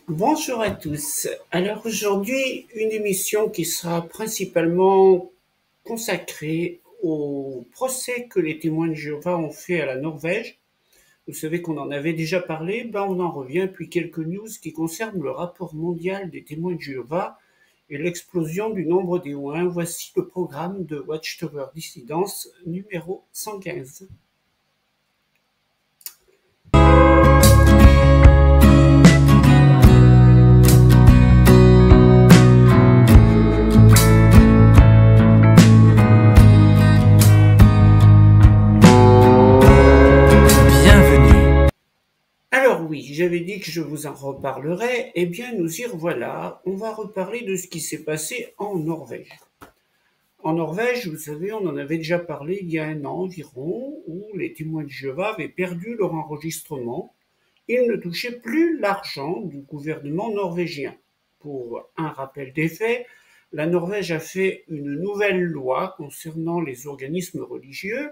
Bonjour à tous. Alors aujourd'hui, une émission qui sera principalement consacrée au procès que les témoins de Jéhovah ont fait à la Norvège. Vous savez qu'on en avait déjà parlé, on en revient, puis quelques news qui concernent le rapport mondial des témoins de Jéhovah et l'explosion du nombre des témoins. Voici le programme de Watchtower Dissidence numéro 115. Alors oui, j'avais dit que je vous en reparlerai, eh bien nous y revoilà, on va reparler de ce qui s'est passé en Norvège. En Norvège, vous savez, on en avait déjà parlé il y a un an environ, où les témoins de Jéhovah avaient perdu leur enregistrement. Ils ne touchaient plus l'argent du gouvernement norvégien. Pour un rappel des faits, la Norvège a fait une nouvelle loi concernant les organismes religieux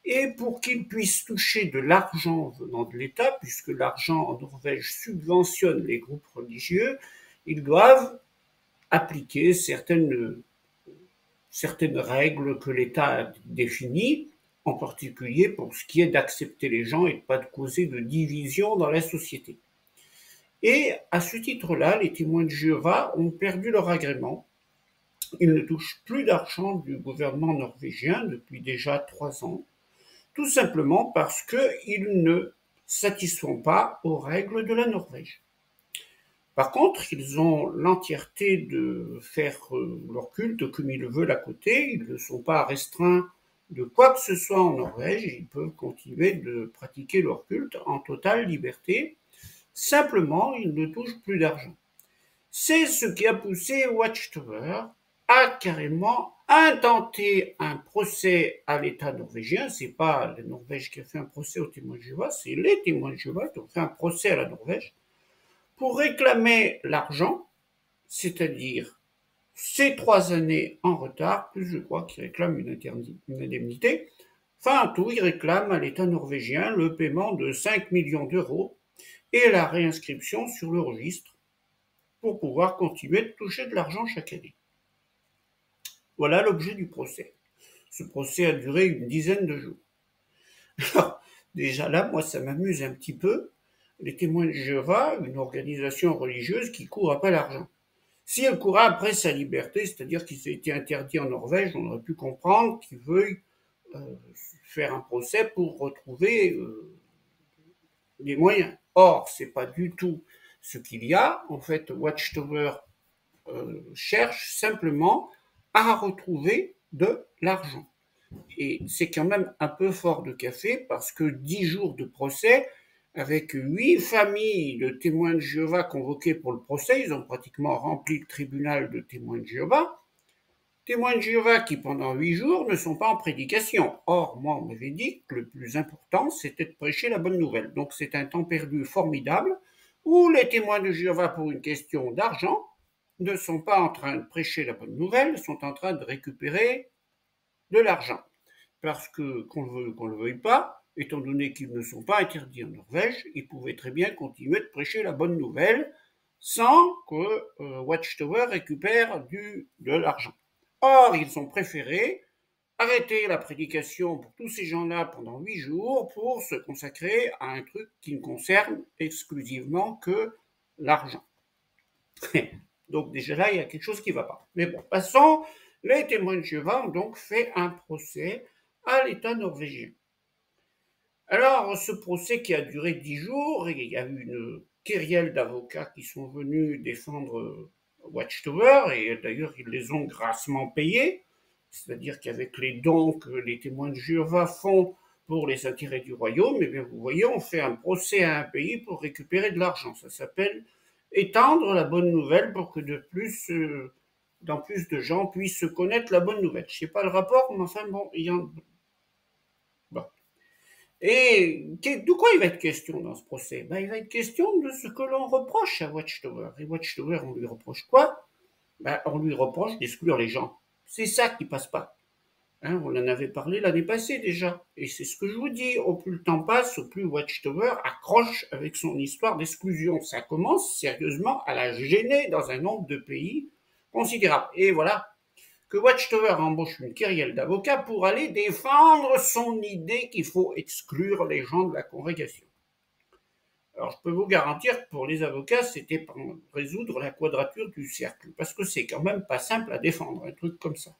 et pour qu'ils puissent toucher de l'argent venant de l'État, puisque l'argent en Norvège subventionne les groupes religieux, ils doivent appliquer certaines règles que l'État a définies, en particulier pour ce qui est d'accepter les gens et de ne pas causer de division dans la société. Et à ce titre-là, les témoins de Jéhovah ont perdu leur agrément. Ils ne touchent plus d'argent du gouvernement norvégien depuis déjà 3 ans, tout simplement parce qu'ils ne satisfont pas aux règles de la Norvège. Par contre, ils ont l'entièreté de faire leur culte comme ils le veulent à côté, ils ne sont pas restreints de quoi que ce soit en Norvège, ils peuvent continuer de pratiquer leur culte en totale liberté, simplement ils ne touchent plus d'argent. C'est ce qui a poussé Watchtower à carrément intenter un procès à l'État norvégien. C'est pas la Norvège qui a fait un procès aux témoins de Jéhovah, c'est les témoins de Jéhovah qui ont fait un procès à la Norvège pour réclamer l'argent, c'est-à-dire ces 3 années en retard, plus je crois qu'ils réclament une indemnité. Enfin, en tout, ils réclament à l'État norvégien le paiement de 5 millions d'euros et la réinscription sur le registre pour pouvoir continuer de toucher de l'argent chaque année. Voilà l'objet du procès. Ce procès a duré une dizaine de jours. Alors, déjà là, moi, ça m'amuse un petit peu. Les témoins de Jéhovah, une organisation religieuse qui court après l'argent. Si elle courait après sa liberté, c'est-à-dire qu'il s'est été interdit en Norvège, on aurait pu comprendre qu'il veuille euh, faire un procès pour retrouver les moyens. Or, c'est pas du tout ce qu'il y a. En fait, Watchtower cherche simplement à retrouver de l'argent. Et c'est quand même un peu fort de café parce que 10 jours de procès avec 8 familles de témoins de Jéhovah convoquées pour le procès, ils ont pratiquement rempli le tribunal de témoins de Jéhovah. Témoins de Jéhovah qui pendant 8 jours ne sont pas en prédication. Or, moi, on m'avait dit que le plus important, c'était de prêcher la bonne nouvelle. Donc c'est un temps perdu formidable où les témoins de Jéhovah, pour une question d'argent, ne sont pas en train de prêcher la bonne nouvelle, sont en train de récupérer de l'argent. Parce que, qu'on le veuille ou qu'on ne le veuille pas, étant donné qu'ils ne sont pas interdits en Norvège, ils pouvaient très bien continuer de prêcher la bonne nouvelle sans que Watchtower récupère de l'argent. Or, ils ont préféré arrêter la prédication pour tous ces gens-là pendant 8 jours pour se consacrer à un truc qui ne concerne exclusivement que l'argent. Donc déjà là, il y a quelque chose qui ne va pas. Mais bon, passons. Les témoins de Jéhovah ont donc fait un procès à l'État norvégien. Alors, ce procès qui a duré 10 jours, il y a eu une kyrielle d'avocats qui sont venus défendre Watchtower, et d'ailleurs, ils les ont grassement payés, c'est-à-dire qu'avec les dons que les témoins de Jéhovah font pour les intérêts du royaume, eh bien, vous voyez, on fait un procès à un pays pour récupérer de l'argent. Ça s'appelle étendre la bonne nouvelle pour que dans plus de gens puissent connaître la bonne nouvelle. Je ne sais pas le rapport, mais enfin bon, il y en... Bon. Et de quoi il va être question dans ce procès? Il va être question de ce que l'on reproche à Watchtower. Et Watchtower, on lui reproche quoi? On lui reproche d'exclure les gens. C'est ça qui passe pas. Hein, on en avait parlé l'année passée déjà. Et c'est ce que je vous dis, au plus le temps passe, au plus Watchtower accroche avec son histoire d'exclusion. Ça commence sérieusement à la gêner dans un nombre de pays considérable. Et voilà que Watchtower embauche une kyrielle d'avocats pour aller défendre son idée qu'il faut exclure les gens de la congrégation. Alors, je peux vous garantir que pour les avocats, c'était pour résoudre la quadrature du cercle, parce que c'est quand même pas simple à défendre, un truc comme ça.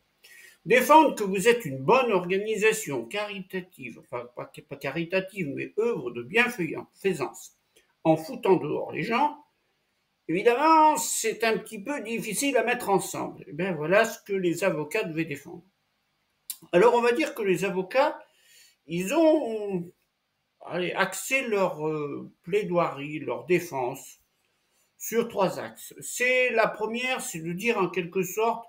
Défendre que vous êtes une bonne organisation caritative, enfin pas caritative, mais œuvre de bienfaisance, en foutant dehors les gens, évidemment, c'est un petit peu difficile à mettre ensemble. Et bien voilà ce que les avocats devaient défendre. Alors on va dire que les avocats, ils ont axé leur plaidoirie, leur défense sur trois axes. C'est la première, c'est de dire en quelque sorte,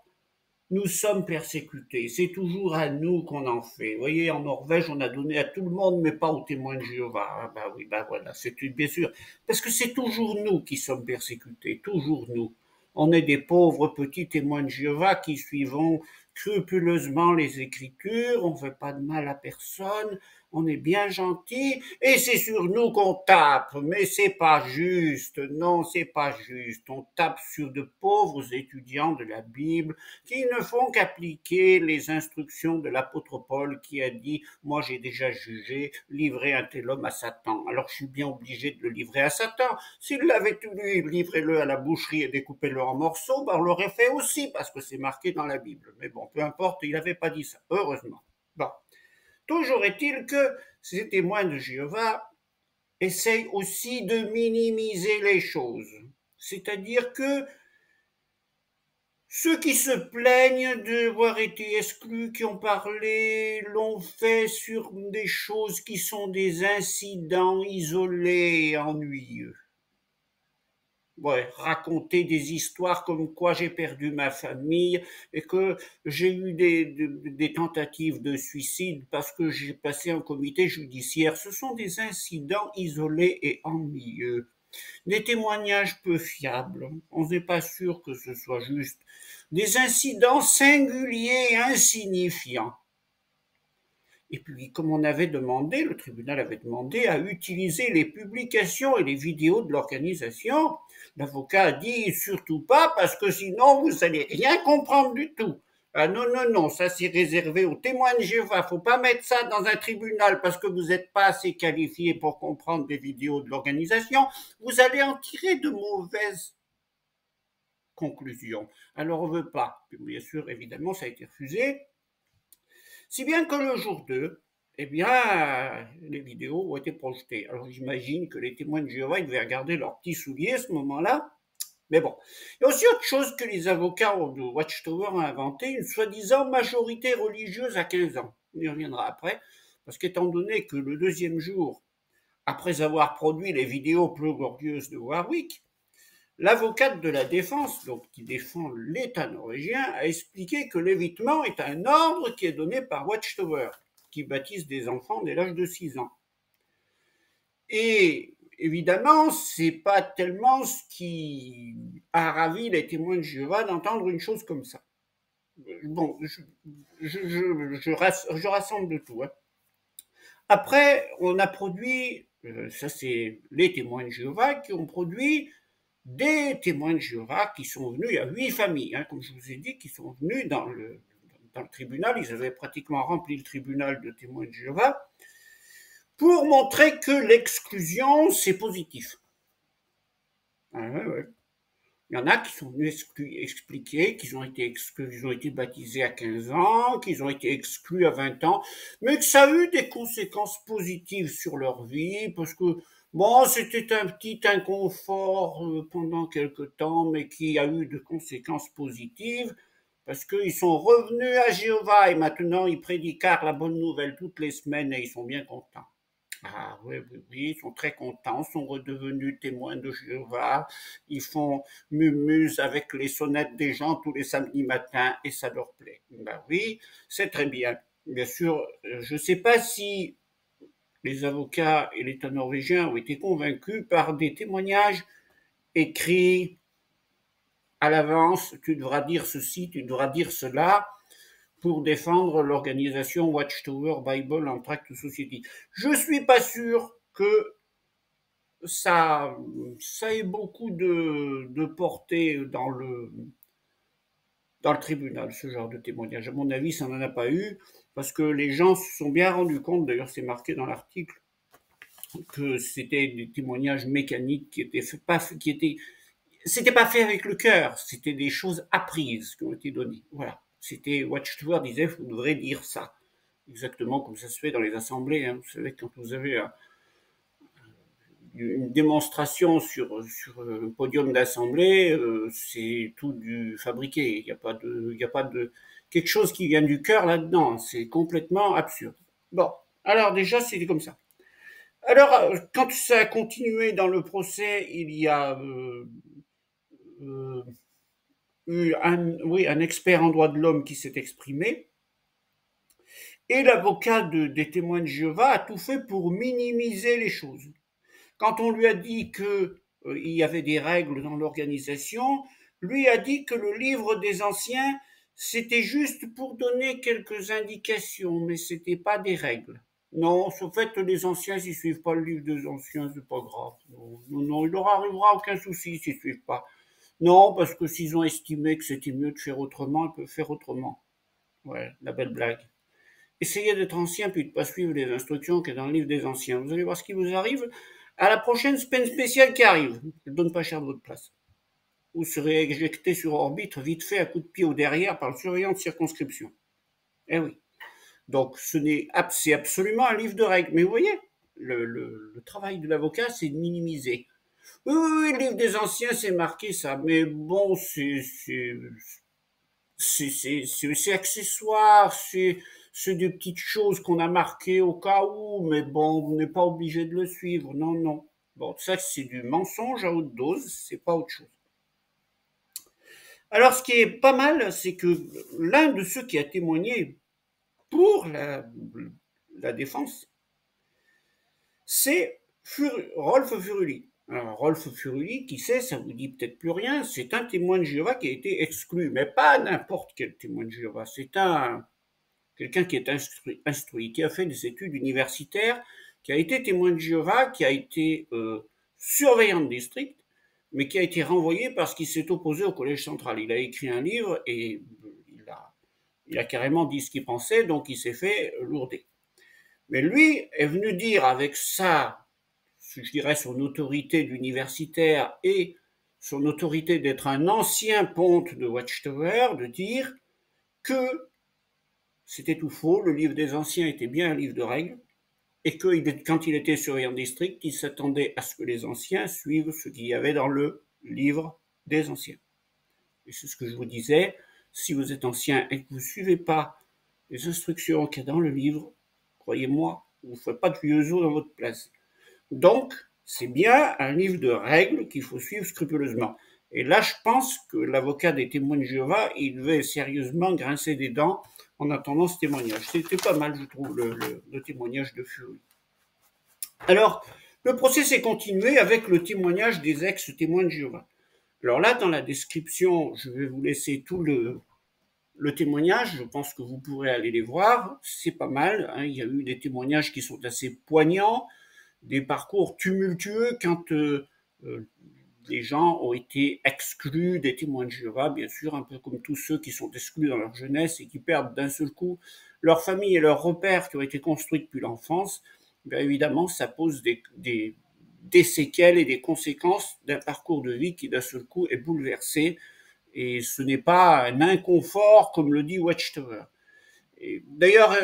nous sommes persécutés. C'est toujours à nous qu'on en fait. Vous voyez, en Norvège, on a donné à tout le monde, mais pas aux témoins de Jéhovah. Ah bah oui, bah voilà, c'est bien sûr. Parce que c'est toujours nous qui sommes persécutés, toujours nous. On est des pauvres petits témoins de Jéhovah qui suivons scrupuleusement les Écritures, on ne fait pas de mal à personne, on est bien gentil, et c'est sur nous qu'on tape, mais c'est pas juste, non, c'est pas juste. On tape sur de pauvres étudiants de la Bible qui ne font qu'appliquer les instructions de l'apôtre Paul qui a dit « Moi j'ai déjà jugé, livrez un tel homme à Satan. » Alors je suis bien obligé de le livrer à Satan. S'il l'avait tenu, livrez-le à la boucherie et découpez-le en morceaux, ben on l'aurait fait aussi parce que c'est marqué dans la Bible. Mais bon, peu importe, il n'avait pas dit ça, heureusement. Bon. Toujours est-il que ces témoins de Jéhovah essayent aussi de minimiser les choses. C'est-à-dire que ceux qui se plaignent d'avoir été exclus, qui ont parlé, l'ont fait sur des choses qui sont des incidents isolés et ennuyeux. Ouais, raconter des histoires comme quoi j'ai perdu ma famille et que j'ai eu des tentatives de suicide parce que j'ai passé un comité judiciaire. Ce sont des incidents isolés et ennuyeux. Des témoignages peu fiables. On n'est pas sûr que ce soit juste. Des incidents singuliers et insignifiants. Et puis, comme on avait demandé, le tribunal avait demandé à utiliser les publications et les vidéos de l'organisation, l'avocat a dit surtout pas parce que sinon vous allez rien comprendre du tout. Ah non, non, non, ça c'est réservé aux témoins de Jéhovah. Faut pas mettre ça dans un tribunal parce que vous n'êtes pas assez qualifié pour comprendre les vidéos de l'organisation. Vous allez en tirer de mauvaises conclusions. Alors on veut pas. Bien sûr, évidemment, ça a été refusé. Si bien que le jour 2, eh bien, les vidéos ont été projetées. Alors j'imagine que les témoins de Jéhovah ils devaient regarder leurs petits souliers à ce moment-là. Mais bon. Il y a aussi autre chose que les avocats de Watchtower ont inventé, une soi-disant majorité religieuse à 15 ans. On y reviendra après, parce qu'étant donné que le deuxième jour, après avoir produit les vidéos peu glorieuses de Warwick, l'avocate de la défense, donc qui défend l'État norvégien, a expliqué que l'évitement est un ordre qui est donné par Watchtower, qui baptise des enfants dès l'âge de 6 ans. Et évidemment, c'est pas tellement ce qui a ravi les témoins de Jéhovah d'entendre une chose comme ça. Bon, je rassemble tout. Hein. Après, on a produit, ça c'est les témoins de Jéhovah qui ont produit des témoins de Jéhovah qui sont venus, il y a 8 familles, hein, comme je vous ai dit, qui sont venus dans le tribunal, ils avaient pratiquement rempli le tribunal de témoins de Jéhovah, pour montrer que l'exclusion, c'est positif. Ah, ouais, ouais. Il y en a qui sont venus expliquer qu'ils ont été exclus, ils ont été baptisés à 15 ans, qu'ils ont été exclus à 20 ans, mais que ça a eu des conséquences positives sur leur vie, parce que bon, c'était un petit inconfort pendant quelque temps, mais qui a eu de conséquences positives, parce qu'ils sont revenus à Jéhovah et maintenant ils prédiquent la bonne nouvelle toutes les semaines et ils sont bien contents. Ah oui, oui, oui, ils sont très contents, sont redevenus témoins de Jéhovah, ils font mumuse avec les sonnettes des gens tous les samedis matins et ça leur plaît. Ben oui, c'est très bien. Bien sûr, je ne sais pas si les avocats et l'État norvégien ont été convaincus par des témoignages écrits à l'avance, tu devras dire ceci, tu devras dire cela, pour défendre l'organisation Watchtower Bible and Tract Society. Je ne suis pas sûr que ça ait beaucoup de portée dans le tribunal, ce genre de témoignage. À mon avis, ça n'en a pas eu, parce que les gens se sont bien rendus compte, d'ailleurs c'est marqué dans l'article, que c'était des témoignages mécaniques c'était pas fait avec le cœur, c'était des choses apprises qui ont été données. Voilà. C'était, Watchtower disait, vous devrez dire ça. Exactement comme ça se fait dans les assemblées. Hein. Vous savez, quand vous avez une démonstration sur un podium d'assemblée, c'est tout du fabriqué. Il n'y a pas de quelque chose qui vient du cœur là-dedans. C'est complètement absurde. Bon, alors déjà, c'était comme ça. Alors, quand ça a continué dans le procès, il y a euh, eu un expert en droit de l'homme qui s'est exprimé, et l'avocat des témoins de Jéhovah a tout fait pour minimiser les choses. Quand on lui a dit qu'il y avait des règles dans l'organisation, lui a dit que le livre des anciens, c'était juste pour donner quelques indications, mais c'était pas des règles. Non, en fait, les anciens, s'ils suivent pas le livre des anciens, c'est pas grave. Non, non, non, il leur arrivera aucun souci s'ils suivent pas. Non, parce que s'ils ont estimé que c'était mieux de faire autrement, ils peuvent faire autrement. Ouais, la belle blague. Essayez d'être ancien puis de ne pas suivre les instructions qu'il y a dans le livre des anciens. Vous allez voir ce qui vous arrive à la prochaine semaine spéciale qui arrive. Elle ne donne pas cher de votre place. Vous serez éjecté sur orbite vite fait à coup de pied au derrière par le surveillant de circonscription. Eh oui. Donc c'est absolument un livre de règles. Mais vous voyez, le travail de l'avocat, c'est de minimiser. Oui, oui, oui, le livre des anciens, c'est marqué ça. Mais bon, c'est accessoire, c'est des petites choses qu'on a marquées au cas où, mais bon, on n'est pas obligé de le suivre. Non, non. Bon, ça, c'est du mensonge à haute dose, c'est pas autre chose. Alors, ce qui est pas mal, c'est que l'un de ceux qui a témoigné pour la défense, c'est Rolf Furuli. Alors, Rolf Furuli, qui sait, ça vous dit peut-être plus rien, c'est un témoin de Jéhovah qui a été exclu, mais pas n'importe quel témoin de Jéhovah. C'est quelqu'un qui est instruit, qui a fait des études universitaires, qui a été témoin de Jéhovah, qui a été surveillant de district, mais qui a été renvoyé parce qu'il s'est opposé au collège central. Il a écrit un livre et il a carrément dit ce qu'il pensait, donc il s'est fait lourder. Mais lui est venu dire avec ça, je dirais son autorité d'universitaire et son autorité d'être un ancien ponte de Watchtower, de dire que c'était tout faux, le livre des anciens était bien un livre de règles, et que quand il était surveillant de district, il s'attendait à ce que les anciens suivent ce qu'il y avait dans le livre des anciens. Et c'est ce que je vous disais, si vous êtes ancien et que vous ne suivez pas les instructions qu'il y a dans le livre, croyez-moi, vous ne ferez pas de vieux os dans votre place. Donc, c'est bien un livre de règles qu'il faut suivre scrupuleusement. Et là, je pense que l'avocat des témoins de Jéhovah, il devait sérieusement grincer des dents en attendant ce témoignage. C'était pas mal, je trouve, le témoignage de Fury. Alors, le procès s'est continué avec le témoignage des ex-témoins de Jéhovah. Alors là, dans la description, je vais vous laisser tout le témoignage, je pense que vous pourrez aller les voir, c'est pas mal, hein. Il y a eu des témoignages qui sont assez poignants, des parcours tumultueux quand les gens ont été exclus des témoins de Jéhovah, bien sûr, un peu comme tous ceux qui sont exclus dans leur jeunesse et qui perdent d'un seul coup leur famille et leurs repères qui ont été construits depuis l'enfance. Bien évidemment, ça pose des séquelles et des conséquences d'un parcours de vie qui d'un seul coup est bouleversé. Et ce n'est pas un inconfort comme le dit Watchtower. D'ailleurs,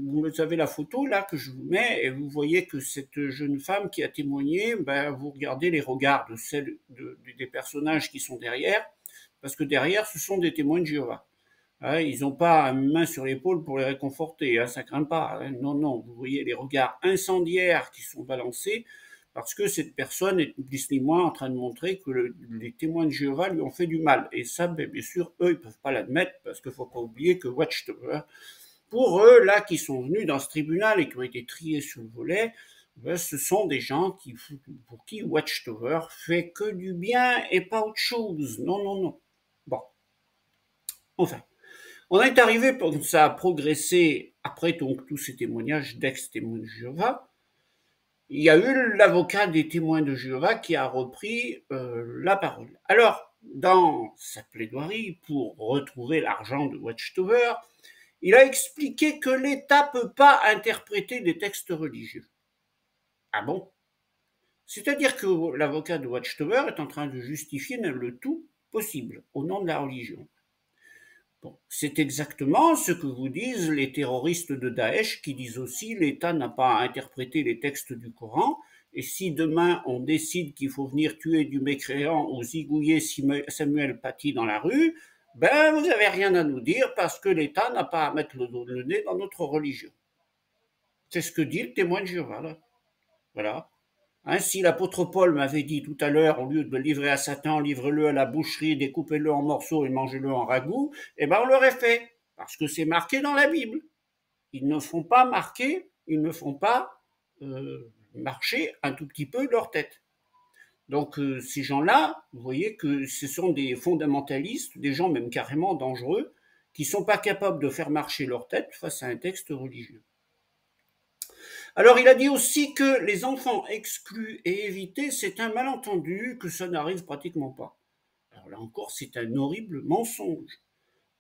vous avez la photo là que je vous mets et vous voyez que cette jeune femme qui a témoigné, ben, vous regardez les regards des personnages qui sont derrière, parce que derrière, ce sont des témoins de Jéhovah. Hein, ils n'ont pas une main sur l'épaule pour les réconforter, hein, ça craint pas. Hein. Non, non, vous voyez les regards incendiaires qui sont balancés parce que cette personne est plus ni moins en train de montrer que les témoins de Jéhovah lui ont fait du mal. Et ça, bien sûr, eux, ils peuvent pas l'admettre parce qu'il faut pas oublier que Watchtower, pour eux, là, qui sont venus dans ce tribunal et qui ont été triés sur le volet, ben, ce sont des gens pour qui Watchtower fait que du bien et pas autre chose. Non, non, non. Bon. Enfin. On est arrivé, ça a progressé, après donc tous ces témoignages d'ex-témoins de Jéhovah, il y a eu l'avocat des témoins de Jéhovah qui a repris la parole. Alors, dans sa plaidoirie pour retrouver l'argent de Watchtower, il a expliqué que l'État ne peut pas interpréter des textes religieux. Ah bon? C'est-à-dire que l'avocat de Watchtower est en train de justifier le tout possible au nom de la religion. Bon, c'est exactement ce que vous disent les terroristes de Daesh qui disent aussi l'État n'a pas à interpréter les textes du Coran et si demain on décide qu'il faut venir tuer du mécréant ou zigouiller Samuel Paty dans la rue, ben vous n'avez rien à nous dire parce que l'État n'a pas à mettre le nez dans notre religion. C'est ce que dit le témoin de Jéhovah, là. Voilà. Si l'apôtre Paul m'avait dit tout à l'heure, au lieu de le livrer à Satan, livrez-le à la boucherie, découpez-le en morceaux et mangez-le en ragoût, eh ben on l'aurait fait, parce que c'est marqué dans la Bible. Ils ne font pas marquer, ils ne font pas marcher un tout petit peu leur tête. Donc ces gens-là, vous voyez que ce sont des fondamentalistes, des gens même carrément dangereux, qui ne sont pas capables de faire marcher leur tête face à un texte religieux. Alors il a dit aussi que les enfants exclus et évités, c'est un malentendu, que ça n'arrive pratiquement pas. Alors là encore, c'est un horrible mensonge.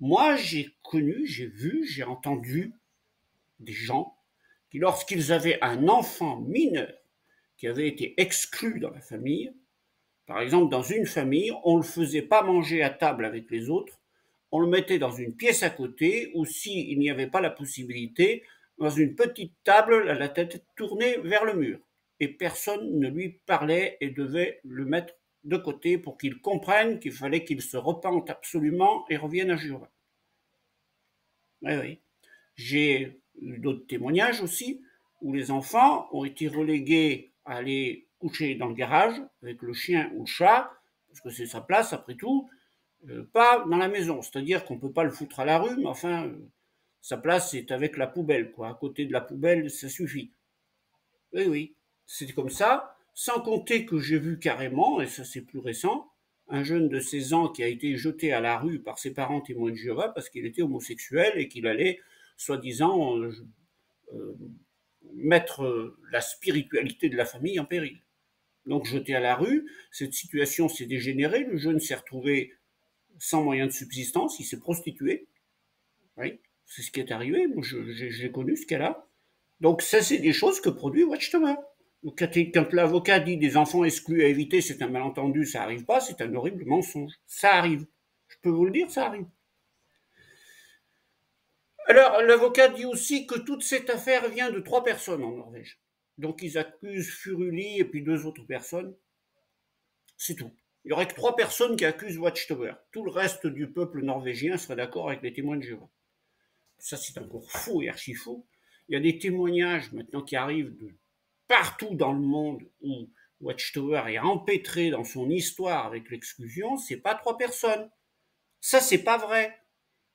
Moi, j'ai connu, j'ai vu, j'ai entendu des gens qui, lorsqu'ils avaient un enfant mineur qui avait été exclu dans la famille, par exemple dans une famille, on ne le faisait pas manger à table avec les autres, on le mettait dans une pièce à côté, ou s'il n'y avait pas la possibilité, dans une petite table, la tête tournée vers le mur. Et personne ne lui parlait et devait le mettre de côté pour qu'il comprenne qu'il fallait qu'il se repente absolument et revienne à Jéhovah. Oui, oui. J'ai eu d'autres témoignages aussi, où les enfants ont été relégués à aller coucher dans le garage avec le chien ou le chat, parce que c'est sa place après tout, pas dans la maison. C'est-à-dire qu'on ne peut pas le foutre à la rue, mais enfin, sa place est avec la poubelle, quoi. À côté de la poubelle, ça suffit. Oui, oui, c'est comme ça, sans compter que j'ai vu carrément, et ça c'est plus récent, un jeune de 16 ans qui a été jeté à la rue par ses parents témoins de Jéhovah parce qu'il était homosexuel et qu'il allait, soi-disant, mettre la spiritualité de la famille en péril. Donc jeté à la rue, cette situation s'est dégénérée, le jeune s'est retrouvé sans moyen de subsistance, il s'est prostitué. Oui, c'est ce qui est arrivé, moi j'ai connu ce cas-là. Donc ça, c'est des choses que produit Watchtower. Donc, quand l'avocat dit des enfants exclus à éviter, c'est un malentendu, ça arrive pas, c'est un horrible mensonge. Ça arrive. Je peux vous le dire, ça arrive. Alors, l'avocat dit aussi que toute cette affaire vient de 3 personnes en Norvège. Donc, ils accusent Furuli et puis 2 autres personnes. C'est tout. Il y aurait que 3 personnes qui accusent Watchtower. Tout le reste du peuple norvégien serait d'accord avec les témoins de Jéhovah. Ça, c'est encore faux et archi faux. Il y a des témoignages maintenant qui arrivent de partout dans le monde où Watchtower est empêtré dans son histoire avec l'exclusion, c'est pas 3 personnes. Ça, c'est pas vrai.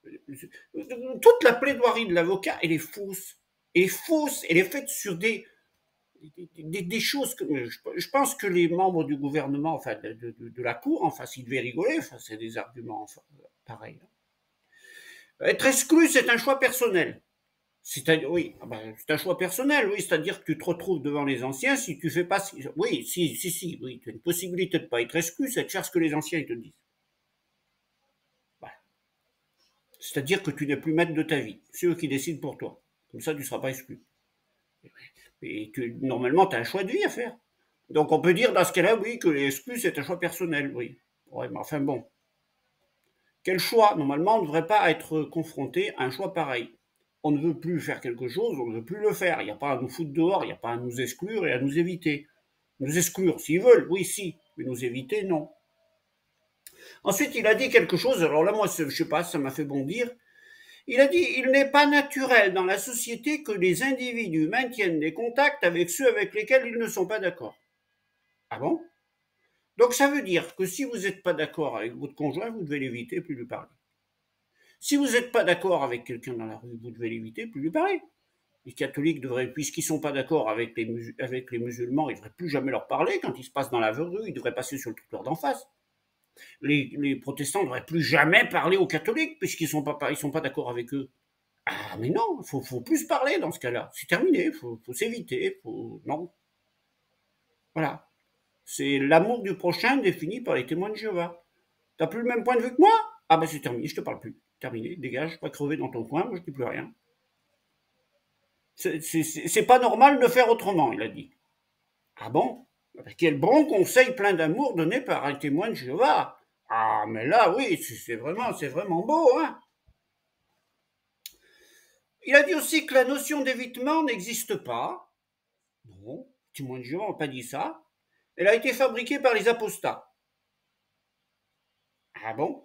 Toute la plaidoirie de l'avocat, elle est fausse. Elle est fausse, elle est faite sur des choses que je pense que les membres du gouvernement, enfin de la Cour, enfin, s'ils devaient rigoler, enfin, c'est des arguments enfin, pareils. Être exclu, c'est un choix personnel. Oui, c'est un choix personnel, oui, c'est-à-dire que tu te retrouves devant les anciens si tu fais pas. Oui, si, oui, tu as une possibilité de ne pas être exclu, c'est de faire ce que les anciens ils te disent. Voilà. C'est-à-dire que tu n'es plus maître de ta vie. C'est eux qui décident pour toi. Comme ça, tu ne seras pas exclu. Et normalement, tu as un choix de vie à faire. Donc on peut dire dans ce cas-là, oui, que l'exclu, c'est un choix personnel, oui. Ouais, mais enfin bon. Quel choix? Normalement, on ne devrait pas être confronté à un choix pareil. On ne veut plus faire quelque chose, on ne veut plus le faire. Il n'y a pas à nous foutre dehors, il n'y a pas à nous exclure et à nous éviter. Nous exclure, s'ils veulent, oui, si, mais nous éviter, non. Ensuite, il a dit quelque chose, alors là, moi, je ne sais pas, ça m'a fait bondir. Il a dit, il n'est pas naturel dans la société que les individus maintiennent des contacts avec ceux avec lesquels ils ne sont pas d'accord. Ah bon? Donc ça veut dire que si vous n'êtes pas d'accord avec votre conjoint, vous devez l'éviter et plus lui parler. Si vous n'êtes pas d'accord avec quelqu'un dans la rue, vous devez l'éviter, plus lui parler. Les catholiques devraient, puisqu'ils ne sont pas d'accord avec les musulmans, ils ne devraient plus jamais leur parler. Quand ils se passent dans la rue, ils devraient passer sur le trottoir d'en face. Les protestants ne devraient plus jamais parler aux catholiques puisqu'ils sont pas d'accord avec eux. Ah, mais non, faut plus parler dans ce cas-là. C'est terminé, faut s'éviter, non. Voilà. C'est l'amour du prochain défini par les témoins de Jéhovah. T'as plus le même point de vue que moi? Ah ben c'est terminé, je te parle plus. Terminé, dégage, va crever dans ton coin, moi je dis plus rien. C'est pas normal de faire autrement, il a dit. Ah bon? Quel bon conseil plein d'amour donné par un témoin de Jéhovah. Ah mais là oui, c'est vraiment beau, hein. Il a dit aussi que la notion d'évitement n'existe pas. Non, le témoin de Jéhovah n'a pas dit ça. Elle a été fabriquée par les apostats. Ah bon?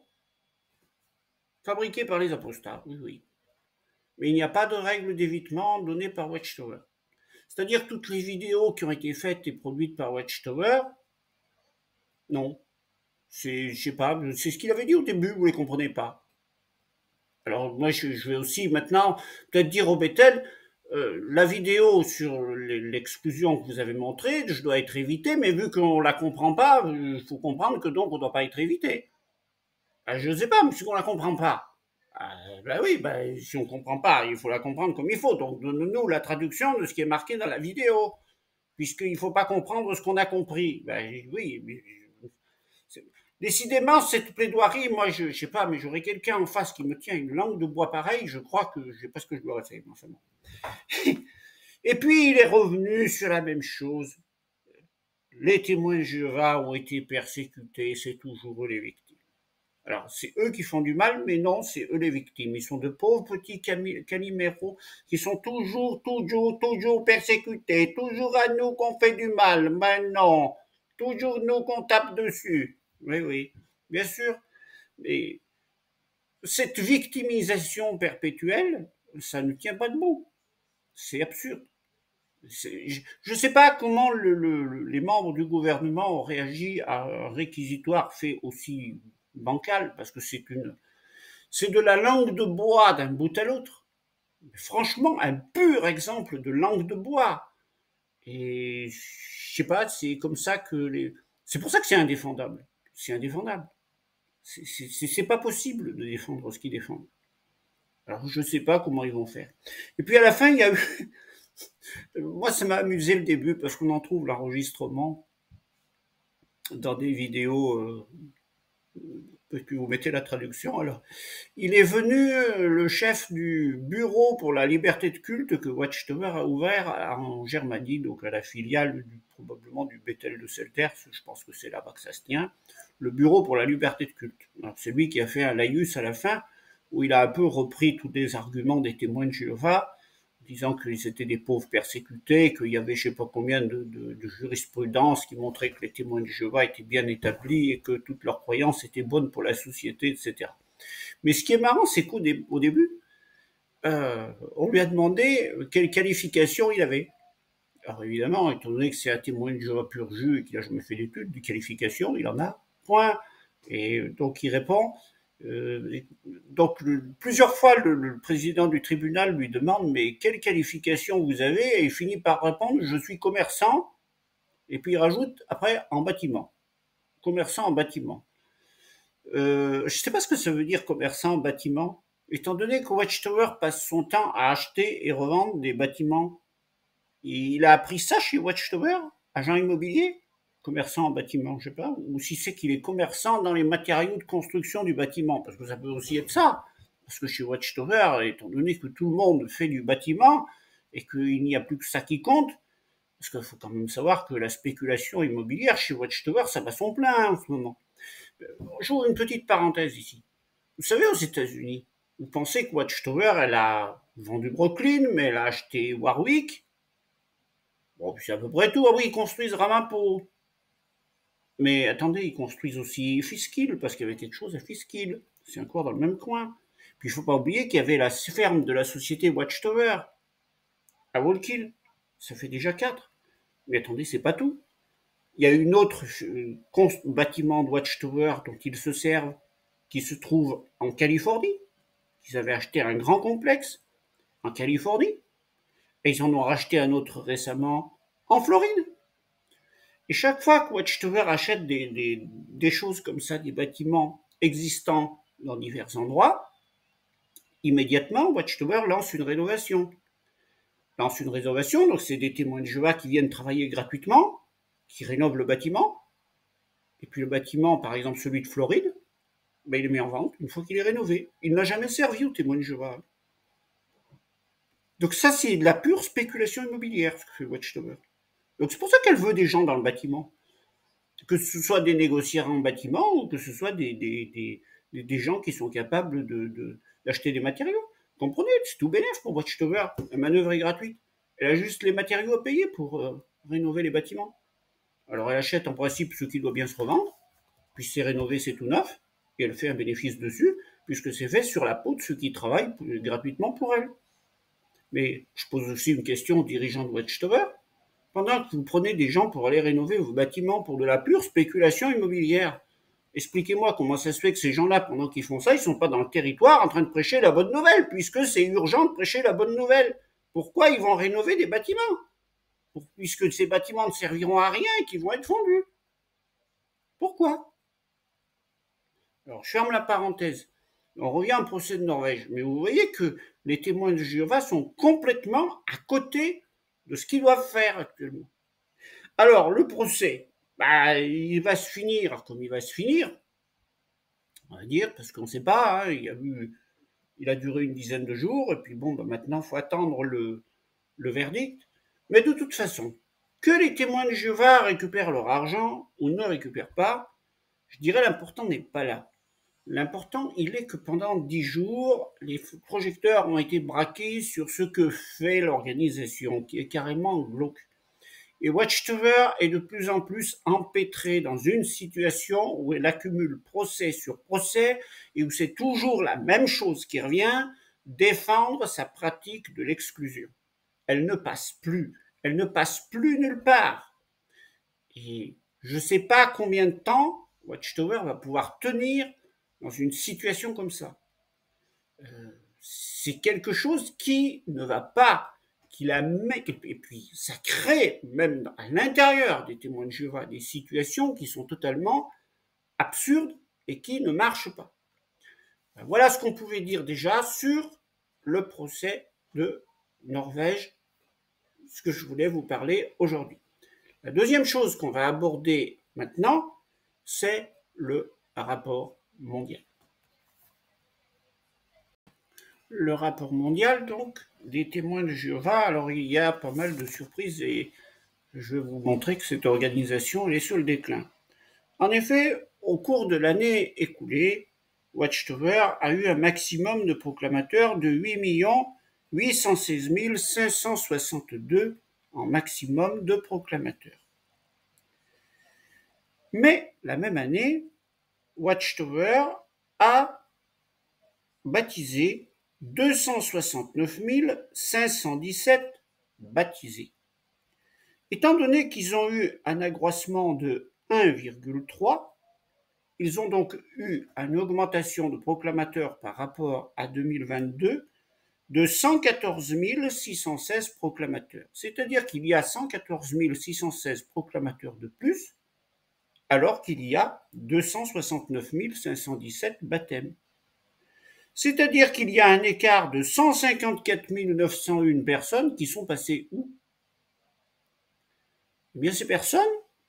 Fabriquée par les apostats, oui, oui. Mais il n'y a pas de règle d'évitement donnée par Watchtower. C'est-à-dire que toutes les vidéos qui ont été faites et produites par Watchtower, non. Je sais pas, c'est ce qu'il avait dit au début, vous ne les comprenez pas. Alors moi, je vais aussi maintenant peut-être dire au Bethel, la vidéo sur l'exclusion que vous avez montrée, je dois être évité, mais vu qu'on la comprend pas, il faut comprendre que donc on ne doit pas être évité. Je ne sais pas, mais si on la comprend pas. Ben oui, ben, si on ne comprend pas, il faut la comprendre comme il faut. Donc donne-nous la traduction de ce qui est marqué dans la vidéo, puisqu'il ne faut pas comprendre ce qu'on a compris. Ben oui, mais décidément, cette plaidoirie, moi, je sais pas, mais j'aurais quelqu'un en face qui me tient une langue de bois pareille, je crois que je sais pas ce que je dois faire. Enfin bon. Et puis, il est revenu sur la même chose. Les témoins de Jéhovah ont été persécutés, c'est toujours eux les victimes. Alors, c'est eux qui font du mal, mais non, c'est eux les victimes. Ils sont de pauvres petits caliméros qui sont toujours persécutés. Toujours à nous qu'on fait du mal. Mais non, toujours nous qu'on tape dessus. Oui, oui, bien sûr. Mais cette victimisation perpétuelle, ça ne tient pas debout. C'est absurde. Je ne sais pas comment les membres du gouvernement ont réagi à un réquisitoire fait aussi bancal, parce que c'est de la langue de bois d'un bout à l'autre. Franchement, un pur exemple de langue de bois. Et je sais pas, c'est comme ça c'est pour ça que c'est indéfendable. C'est indéfendable. C'est pas possible de défendre ce qu'ils défendent. Alors je ne sais pas comment ils vont faire. Et puis à la fin, il y a eu. Moi, ça m'a amusé le début parce qu'on en trouve l'enregistrement dans des vidéos. Puis vous mettez la traduction. Alors, il est venu le chef du bureau pour la liberté de culte que Watchtower a ouvert en Germanie, donc à la filiale probablement du Bethel de Selters. Je pense que c'est là-bas que ça se tient. Le bureau pour la liberté de culte. C'est lui qui a fait un laïus à la fin où il a un peu repris tous les arguments des témoins de Jéhovah, disant qu'ils étaient des pauvres persécutés, qu'il y avait je ne sais pas combien de jurisprudence qui montrait que les témoins de Jéhovah étaient bien établis et que toutes leurs croyances étaient bonnes pour la société, etc. Mais ce qui est marrant, c'est qu'au début, on lui a demandé quelle qualification il avait. Alors évidemment, étant donné que c'est un témoin de Jéhovah pur jus et qu'il n'a jamais fait d'études, de qualification, il en a, point. Et donc il répond, donc plusieurs fois le président du tribunal lui demande mais quelle qualification vous avez, et il finit par répondre je suis commerçant, et puis il rajoute après en bâtiment, commerçant en bâtiment. Je ne sais pas ce que ça veut dire commerçant en bâtiment, étant donné que Watchtower passe son temps à acheter et revendre des bâtiments. Il a appris ça chez Watchtower, agent immobilier, commerçant en bâtiment, je ne sais pas, ou si c'est qu'il est commerçant dans les matériaux de construction du bâtiment, parce que ça peut aussi être ça. Parce que chez Watchtower, étant donné que tout le monde fait du bâtiment et qu'il n'y a plus que ça qui compte, parce qu'il faut quand même savoir que la spéculation immobilière chez Watchtower, ça bat son plein en ce moment. J'ouvre une petite parenthèse ici. Vous savez, aux États-Unis, vous pensez que Watchtower, elle a vendu Brooklyn, mais elle a acheté Warwick. Bon, c'est à peu près tout. Ah oui, ils construisent Ramapo. Mais attendez, ils construisent aussi Fiskill, parce qu'il y avait quelque chose à Fiskill. C'est encore dans le même coin. Puis il ne faut pas oublier qu'il y avait la ferme de la société Watchtower à Wallkill. Ça fait déjà 4. Mais attendez, c'est pas tout. Il y a une autre bâtiment de Watchtower dont ils se servent, qui se trouve en Californie. Ils avaient acheté un grand complexe en Californie. Et ils en ont racheté un autre récemment en Floride. Et chaque fois que Watchtower achète des choses comme ça, des bâtiments existants dans divers endroits, immédiatement, Watchtower lance une rénovation. Donc c'est des témoins de Jéhovah qui viennent travailler gratuitement, qui rénovent le bâtiment. Et puis le bâtiment, par exemple celui de Floride, ben, il est mis en vente une fois qu'il est rénové. Il n'a jamais servi aux témoins de Jéhovah. Donc ça, c'est de la pure spéculation immobilière, ce que fait Watchtower. Donc c'est pour ça qu'elle veut des gens dans le bâtiment. Que ce soit des négociants en bâtiment ou que ce soit des gens qui sont capables d'acheter des matériaux. Comprenez, c'est tout bénéf pour Watchtower. La manœuvre est gratuite. Elle a juste les matériaux à payer pour rénover les bâtiments. Alors elle achète en principe ce qui doit bien se revendre, puis c'est rénové, c'est tout neuf, et elle fait un bénéfice dessus, puisque c'est fait sur la peau de ceux qui travaillent gratuitement pour elle. Mais je pose aussi une question aux dirigeants de Watchtower. Pendant que vous prenez des gens pour aller rénover vos bâtiments pour de la pure spéculation immobilière, expliquez-moi comment ça se fait que ces gens-là, pendant qu'ils font ça, ils ne sont pas dans le territoire en train de prêcher la bonne nouvelle, puisque c'est urgent de prêcher la bonne nouvelle. Pourquoi ils vont rénover des bâtiments? Puisque ces bâtiments ne serviront à rien et qu'ils vont être fondus. Pourquoi? Alors, je ferme la parenthèse. On revient au procès de Norvège. Mais vous voyez que les témoins de Jéhovah sont complètement à côté de ce qu'ils doivent faire actuellement. Alors, le procès, bah, il va se finir comme il va se finir, on va dire, parce qu'on ne sait pas, hein, il a duré une dizaine de jours, et puis bon, bah, maintenant, il faut attendre le verdict. Mais de toute façon, que les témoins de Jéhovah récupèrent leur argent ou ne récupèrent pas, je dirais l'important n'est pas là. L'important, il est que pendant 10 jours, les projecteurs ont été braqués sur ce que fait l'organisation, qui est carrément glauque. Et Watchtower est de plus en plus empêtrée dans une situation où elle accumule procès sur procès et où c'est toujours la même chose qui revient, défendre sa pratique de l'exclusion. Elle ne passe plus nulle part. Et je ne sais pas combien de temps Watchtower va pouvoir tenir dans une situation comme ça. C'est quelque chose qui ne va pas, qui la met, et puis ça crée même à l'intérieur des témoins de Jéhovah des situations qui sont totalement absurdes et qui ne marchent pas. Voilà ce qu'on pouvait dire déjà sur le procès de Norvège, ce que je voulais vous parler aujourd'hui. La deuxième chose qu'on va aborder maintenant, c'est le rapport mondial. Le rapport mondial, donc, des témoins de Jéhovah. Alors, il y a pas mal de surprises et je vais vous montrer que cette organisation est sur le déclin. En effet, au cours de l'année écoulée, Watchtower a eu un maximum de proclamateurs de 8 816 562 en maximum de proclamateurs. Mais la même année, Watchtower a baptisé 269 517 baptisés. Étant donné qu'ils ont eu un accroissement de 1,3, ils ont donc eu une augmentation de proclamateurs par rapport à 2022 de 114 616 proclamateurs. C'est-à-dire qu'il y a 114 616 proclamateurs de plus, alors qu'il y a 269 517 baptêmes. C'est-à-dire qu'il y a un écart de 154 901 personnes qui sont passées où? Eh bien, ces personnes,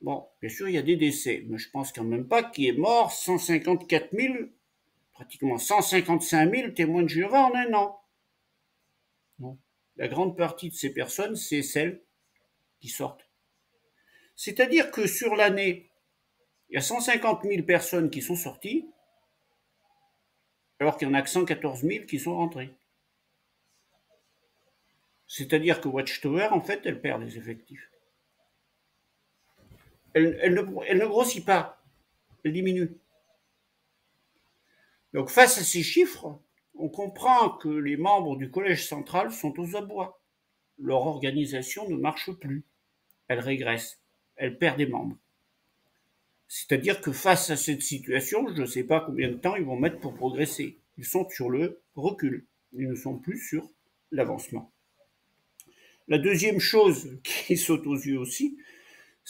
bon, bien sûr, il y a des décès, mais je pense quand même pas qu'il y ait mort 154 000, pratiquement 155 000 témoins de Jéhovah en un an. Non. La grande partie de ces personnes, c'est celles qui sortent. C'est-à-dire que sur l'année, il y a 150 000 personnes qui sont sorties, alors qu'il n'y en a que 114 000 qui sont rentrées. C'est-à-dire que Watchtower, en fait, elle perd des effectifs. Elle ne grossit pas, elle diminue. Donc face à ces chiffres, on comprend que les membres du collège central sont aux abois. Leur organisation ne marche plus, elle régresse, elle perd des membres. C'est-à-dire que face à cette situation, je ne sais pas combien de temps ils vont mettre pour progresser. Ils sont sur le recul, ils ne sont plus sur l'avancement. La deuxième chose qui saute aux yeux aussi,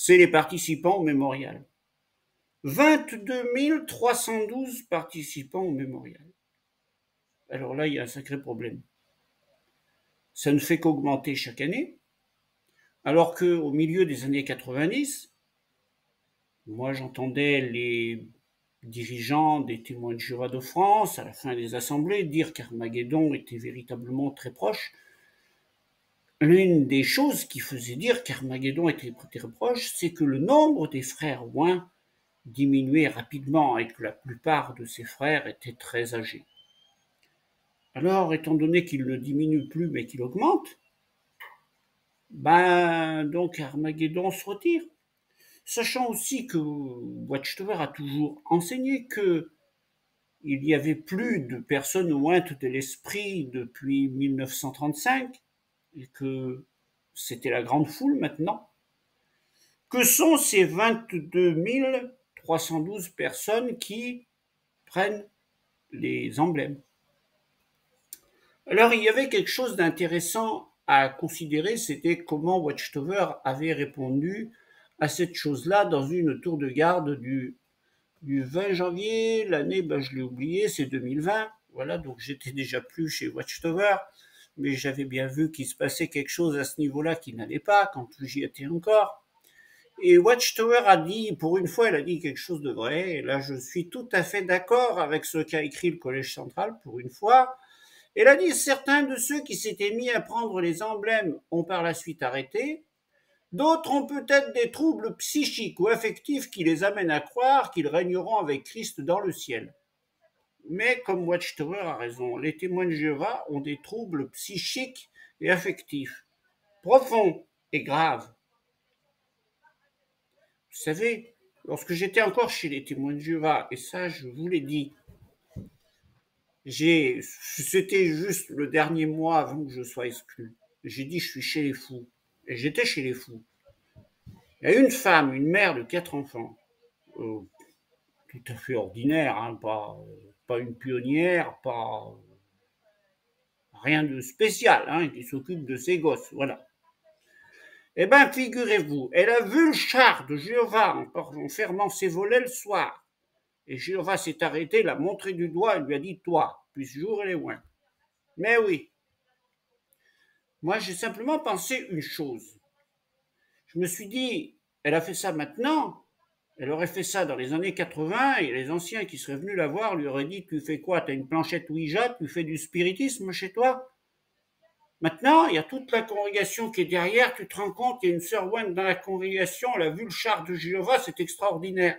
c'est les participants au mémorial. 22 312 participants au mémorial. Alors là, il y a un sacré problème. Ça ne fait qu'augmenter chaque année, alors qu'au milieu des années 90, moi j'entendais les dirigeants des Témoins de Jéhovah de France, à la fin des assemblées, dire qu'Armageddon était véritablement très proche. L'une des choses qui faisait dire qu'Armageddon était très proche, c'est que le nombre des frères Ouin diminuait rapidement et que la plupart de ces frères étaient très âgés. Alors, étant donné qu'il ne diminue plus mais qu'il augmente, donc Armageddon se retire. Sachant aussi que Watchtower a toujours enseigné que il n'y avait plus de personnes ointes de l'esprit depuis 1935 et que c'était la grande foule maintenant. Que sont ces 22 312 personnes qui prennent les emblèmes? Alors il y avait quelque chose d'intéressant à considérer, c'était comment Watchtower avait répondu à cette chose-là dans une tour de garde du 20 janvier, l'année, je l'ai oublié, c'est 2020. Voilà, donc j'étais déjà plus chez Watchtower, mais j'avais bien vu qu'il se passait quelque chose à ce niveau-là qui n'allait pas quand j'y étais encore. Et Watchtower a dit, pour une fois, elle a dit quelque chose de vrai, et là je suis tout à fait d'accord avec ce qu'a écrit le Collège central, pour une fois. Elle a dit, certains de ceux qui s'étaient mis à prendre les emblèmes ont par la suite arrêté, d'autres ont peut-être des troubles psychiques ou affectifs qui les amènent à croire qu'ils régneront avec Christ dans le ciel. Mais comme Watchtower a raison, les témoins de Jéhovah ont des troubles psychiques et affectifs, profonds et graves. Vous savez, lorsque j'étais encore chez les témoins de Jéhovah, et ça je vous l'ai dit, c'était juste le dernier mois avant que je sois exclu, j'ai dit je suis chez les fous, et j'étais chez les fous. Il y a une femme, une mère de 4 enfants, tout à fait ordinaire, hein, pas une pionnière, pas rien de spécial, hein, qui s'occupe de ses gosses, voilà. Eh bien, figurez-vous, elle a vu le char de Jéhovah en fermant ses volets le soir. Et Jéhovah s'est arrêté, l'a montré du doigt et lui a dit, toi, puis ce jour, elle est loin. Mais oui, moi j'ai simplement pensé une chose. Je me suis dit, elle a fait ça maintenant, elle aurait fait ça dans les années 80 et les anciens qui seraient venus la voir lui auraient dit, tu fais quoi, t'as une planchette Ouija, tu fais du spiritisme chez toi? Maintenant, il y a toute la congrégation qui est derrière, tu te rends compte, il y a une sœur Wen dans la congrégation, elle a vu le char de Jéhovah, c'est extraordinaire.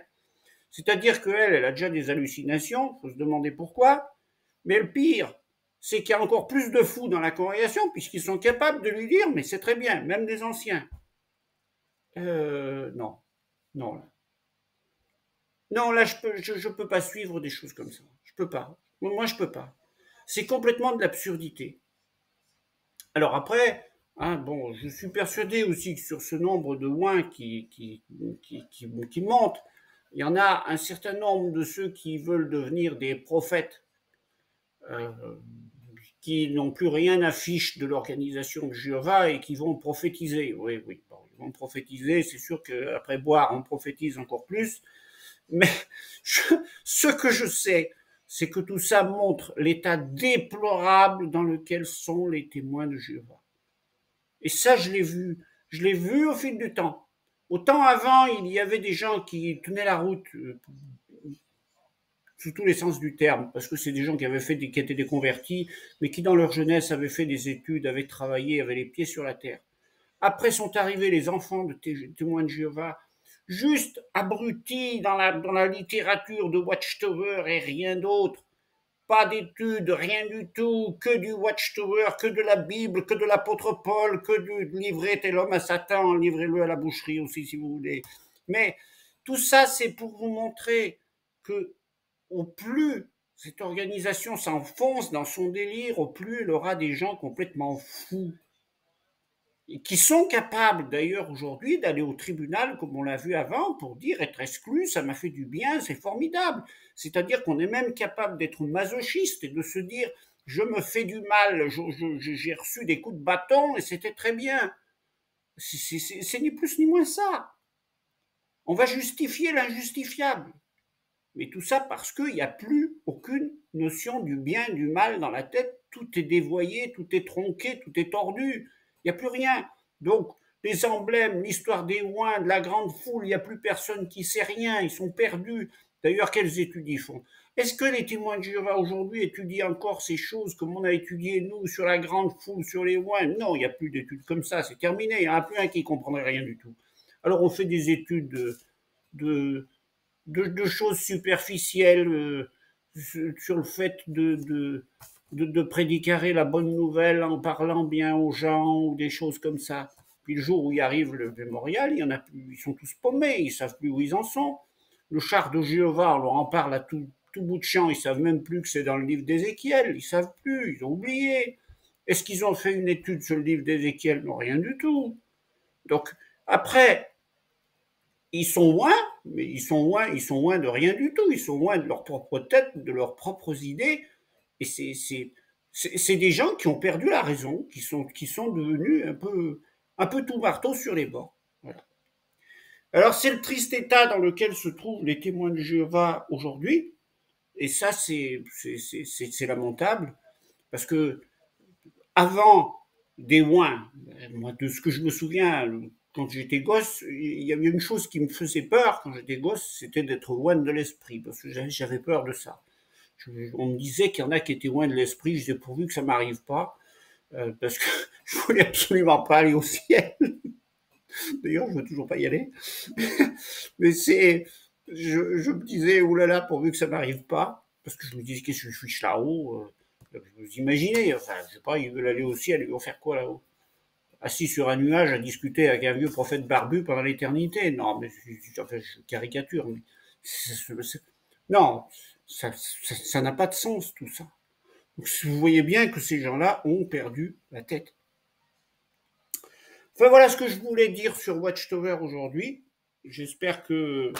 C'est-à-dire qu'elle, elle a déjà des hallucinations, il faut se demander pourquoi, mais le pire, c'est qu'il y a encore plus de fous dans la congrégation, puisqu'ils sont capables de lui dire, mais c'est très bien, même des anciens. Non, non, là. Non, là, je peux pas suivre des choses comme ça. Je peux pas. Moi, je peux pas. C'est complètement de l'absurdité. Alors après, hein, bon, je suis persuadé aussi que sur ce nombre de ouins qui monte, il y en a un certain nombre de ceux qui veulent devenir des prophètes, euh, qui n'ont plus rien à fiche de l'organisation de Jéhovah et qui vont prophétiser. Oui, oui, bon, ils vont prophétiser. C'est sûr qu'après boire, on prophétise encore plus. Mais ce que je sais, c'est que tout ça montre l'état déplorable dans lequel sont les témoins de Jéhovah. Et ça, je l'ai vu. Je l'ai vu au fil du temps. Autant avant, il y avait des gens qui tenaient la route, sous tous les sens du terme, parce que c'est des gens qui qui étaient des convertis, mais qui dans leur jeunesse avaient fait des études, avaient travaillé, avaient les pieds sur la terre. Après sont arrivés les enfants de témoins de Jéhovah, juste abrutis dans la littérature de Watchtower et rien d'autre. Pas d'études, rien du tout, que du Watchtower, que de la Bible, que de l'apôtre Paul, que du livret tel homme à Satan, livrez-le à la boucherie aussi si vous voulez. Mais tout ça, c'est pour vous montrer que au plus cette organisation s'enfonce dans son délire, au plus elle aura des gens complètement fous qui sont capables d'ailleurs aujourd'hui d'aller au tribunal, comme on l'a vu avant, pour dire être exclu, ça m'a fait du bien, c'est formidable. C'est-à-dire qu'on est même capable d'être masochiste et de se dire je me fais du mal, j'ai reçu des coups de bâton et c'était très bien. C'est ni plus ni moins ça. On va justifier l'injustifiable. Mais tout ça parce qu'il n'y a plus aucune notion du bien, du mal dans la tête. Tout est dévoyé, tout est tronqué, tout est tordu. Il n'y a plus rien. Donc, les emblèmes, l'histoire des ouins, de la grande foule, il n'y a plus personne qui sait rien. Ils sont perdus. D'ailleurs, quelles études ils font? Est-ce que les témoins de Jéhovah aujourd'hui étudient encore ces choses comme on a étudié, nous, sur la grande foule, sur les ouins? Non, il n'y a plus d'études comme ça. C'est terminé. Il n'y en a plus un qui ne comprendrait rien du tout. Alors, on fait des études de choses superficielles sur le fait de prédiquer la bonne nouvelle en parlant bien aux gens ou des choses comme ça. Puis le jour où il arrive le mémorial, il y en a plus, ils sont tous paumés, ils savent plus où ils en sont. Le char de Jéhovah, on leur en parle à tout bout de champ, ils savent même plus que c'est dans le livre d'Ézéchiel, ils savent plus, ils ont oublié. Est-ce qu'ils ont fait une étude sur le livre d'Ézéchiel? Non, rien du tout. Donc après, ils sont loin, mais ils sont loin de rien du tout. Ils sont loin de leur propre tête, de leurs propres idées. Et c'est des gens qui ont perdu la raison, qui sont devenus un peu tout marteau sur les bords. Voilà. Alors c'est le triste état dans lequel se trouvent les témoins de Jéhovah aujourd'hui. Et ça, c'est lamentable, parce que avant des ouins, moi de ce que je me souviens, quand j'étais gosse, il y avait une chose qui me faisait peur quand j'étais gosse, c'était d'être loin de l'esprit, parce que j'avais peur de ça. On me disait qu'il y en a qui étaient loin de l'esprit, je disais pourvu que ça m'arrive pas, parce que je voulais absolument pas aller au ciel. D'ailleurs, je veux toujours pas y aller. Mais je me disais, oulala, pourvu que ça m'arrive pas, parce que je me disais, qu'est-ce que je suis là-haut, vous imaginez, enfin, je sais pas, ils veulent aller au ciel, ils vont faire quoi là-haut? Assis sur un nuage à discuter avec un vieux prophète barbu pendant l'éternité. Non, mais enfin, je caricature. Mais non, ça n'a pas de sens tout ça. Donc, vous voyez bien que ces gens-là ont perdu la tête. Enfin voilà ce que je voulais dire sur Watchtower aujourd'hui. J'espère que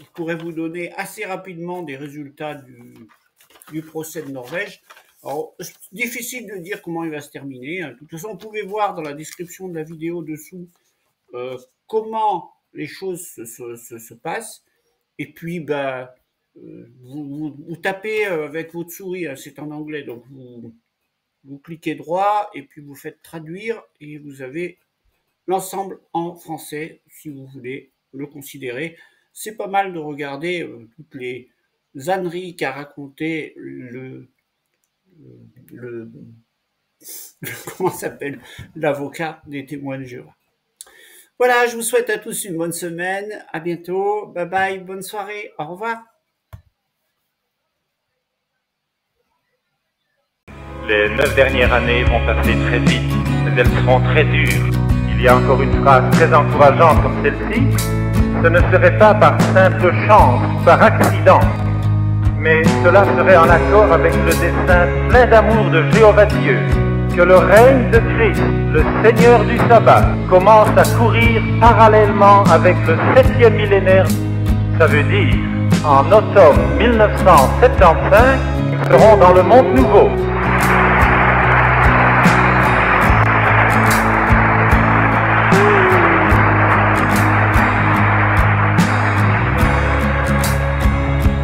je pourrai vous donner assez rapidement des résultats du procès de Norvège. Alors, c'est difficile de dire comment il va se terminer. De toute façon, vous pouvez voir dans la description de la vidéo dessous comment les choses se passent. Et puis, vous tapez avec votre souris, hein, c'est en anglais, donc vous cliquez droit et puis vous faites traduire et vous avez l'ensemble en français si vous voulez le considérer. C'est pas mal de regarder toutes les âneries qu'a raconté comment s'appelle l'avocat des témoins de Jéhovah. Voilà, je vous souhaite à tous une bonne semaine. À bientôt. Bye bye. Bonne soirée. Au revoir. Les 9 dernières années vont passer très vite, mais elles seront très dures. Il y a encore une phrase très encourageante comme celle-ci. Ce ne serait pas par simple chance, par accident, mais cela serait en accord avec le dessein plein d'amour de Jéhovah Dieu, que le règne de Christ, le Seigneur du sabbat, commence à courir parallèlement avec le 7e millénaire. Ça veut dire, en automne 1975, nous serons dans le monde nouveau.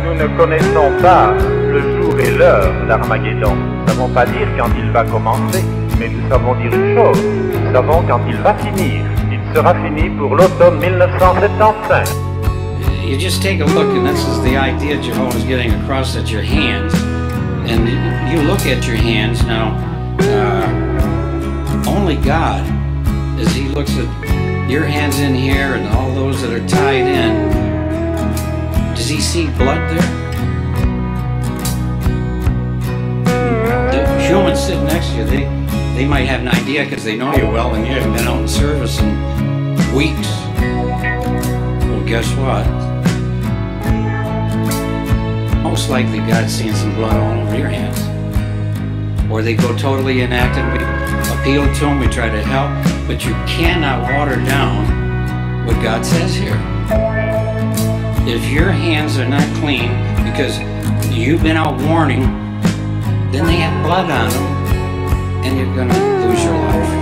Nous ne connaissons pas le jour et l'heure d'Armageddon. Nous ne savons pas dire quand il va commencer, mais nous savons dire une chose, nous savons quand il va finir. Il sera fini pour l'automne 1975. You just take a look, and this is the idea Jehovah is getting across, at your hands. And you look at your hands now, only God, as He looks at your hands in here and all those that are tied in, does He see blood there? The humans sitting next to you, they might have an idea because they know you well and you haven't been out in service in weeks. Well, guess what? Most likely God's seeing some blood all over your hands. Or they go totally inactive. We appeal to Him, we try to help, but you cannot water down what God says here. If your hands are not clean because you've been out warning, then they have blood on them and you're going to lose your life.